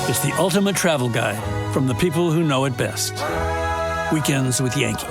is the ultimate travel guide from the people who know it best. Weekends with Yankee.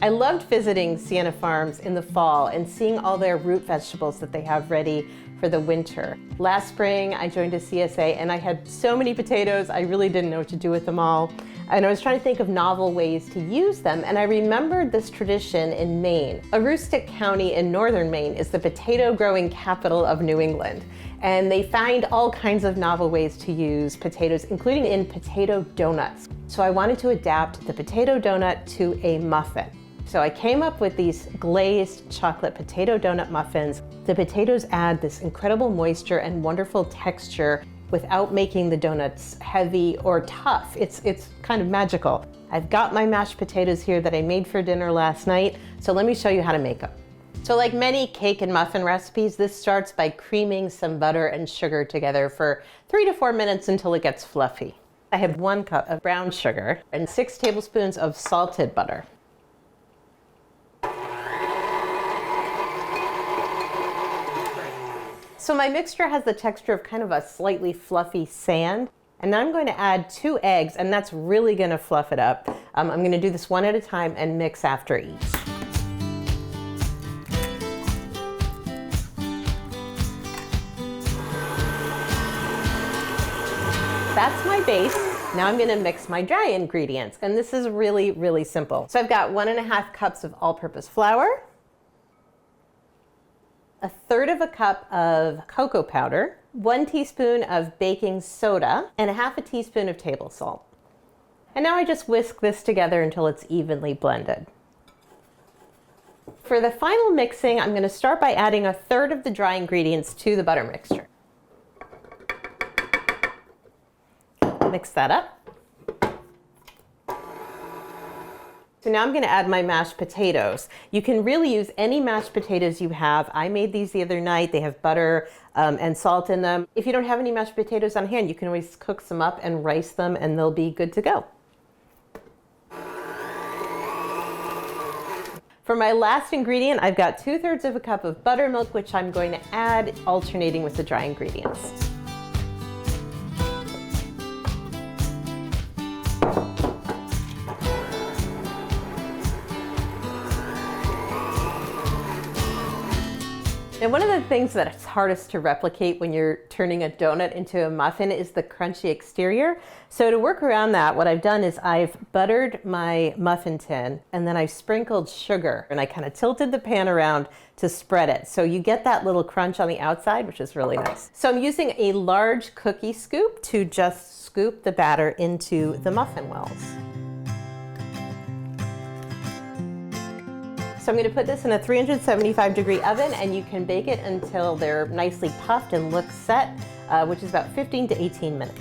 I loved visiting Sienna Farms in the fall and seeing all their root vegetables that they have ready for the winter. Last spring, I joined a CSA and I had so many potatoes, I really didn't know what to do with them all. And I was trying to think of novel ways to use them, and I remembered this tradition in Maine. Aroostook County in northern Maine is the potato growing capital of New England. And they find all kinds of novel ways to use potatoes, including in potato donuts. So I wanted to adapt the potato donut to a muffin. So I came up with these glazed chocolate potato donut muffins. The potatoes add this incredible moisture and wonderful texture without making the donuts heavy or tough. It's kind of magical. I've got my mashed potatoes here that I made for dinner last night, so let me show you how to make them. So like many cake and muffin recipes, this starts by creaming some butter and sugar together for 3 to 4 minutes until it gets fluffy. I have 1 cup of brown sugar and 6 tablespoons of salted butter. So my mixture has the texture of kind of a slightly fluffy sand. And now I'm going to add 2 eggs, and that's really going to fluff it up. I'm going to do this one at a time and mix after each. That's my base. Now I'm going to mix my dry ingredients, and this is really, really simple. So I've got 1½ cups of all-purpose flour, 1/3 cup of cocoa powder, 1 teaspoon of baking soda, and 1/2 teaspoon of table salt. And now I just whisk this together until it's evenly blended. For the final mixing, I'm going to start by adding 1/3 of the dry ingredients to the butter mixture. Mix that up. So now I'm going to add my mashed potatoes. You can really use any mashed potatoes you have. I made these the other night. They have butter and salt in them. If you don't have any mashed potatoes on hand, you can always cook some up and rice them and they'll be good to go. For my last ingredient, I've got 2/3 cup of buttermilk, which I'm going to add alternating with the dry ingredients. And one of the things that's hardest to replicate when you're turning a donut into a muffin is the crunchy exterior. So to work around that, what I've done is I've buttered my muffin tin and then I've sprinkled sugar and I kind of tilted the pan around to spread it. So you get that little crunch on the outside, which is really nice. So I'm using a large cookie scoop to just scoop the batter into the muffin wells. So I'm going to put this in a 375-degree oven, and you can bake it until they're nicely puffed and look set, which is about 15 to 18 minutes.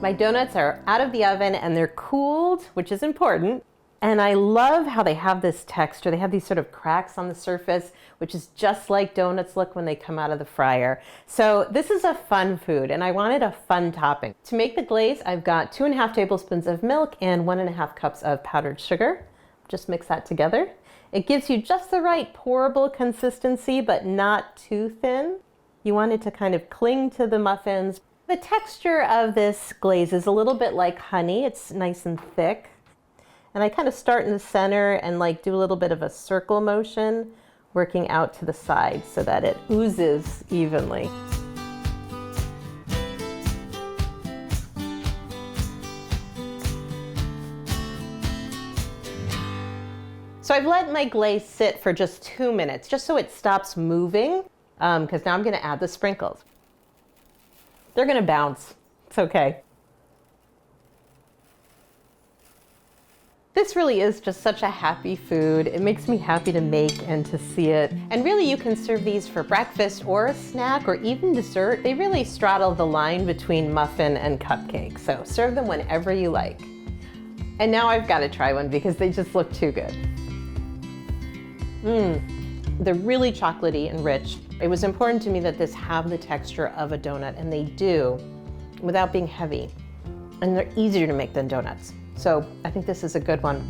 My donuts are out of the oven and they're cooled, which is important. And I love how they have this texture. They have these sort of cracks on the surface, which is just like donuts look when they come out of the fryer. So this is a fun food, and I wanted a fun topping. To make the glaze, I've got 2½ tablespoons of milk and 1½ cups of powdered sugar. Just mix that together. It gives you just the right pourable consistency, but not too thin. You want it to kind of cling to the muffins. The texture of this glaze is a little bit like honey. It's nice and thick. And I kind of start in the center and like do a little bit of a circle motion, working out to the side so that it oozes evenly. So I've let my glaze sit for just 2 minutes, just so it stops moving, because now I'm going to add the sprinkles. They're going to bounce. It's okay. This really is just such a happy food. It makes me happy to make and to see it. And really you can serve these for breakfast or a snack or even dessert. They really straddle the line between muffin and cupcake. So serve them whenever you like. And now I've got to try one because they just look too good. They're really chocolatey and rich. It was important to me that this have the texture of a donut, and they do, without being heavy. And they're easier to make than donuts. So I think this is a good one.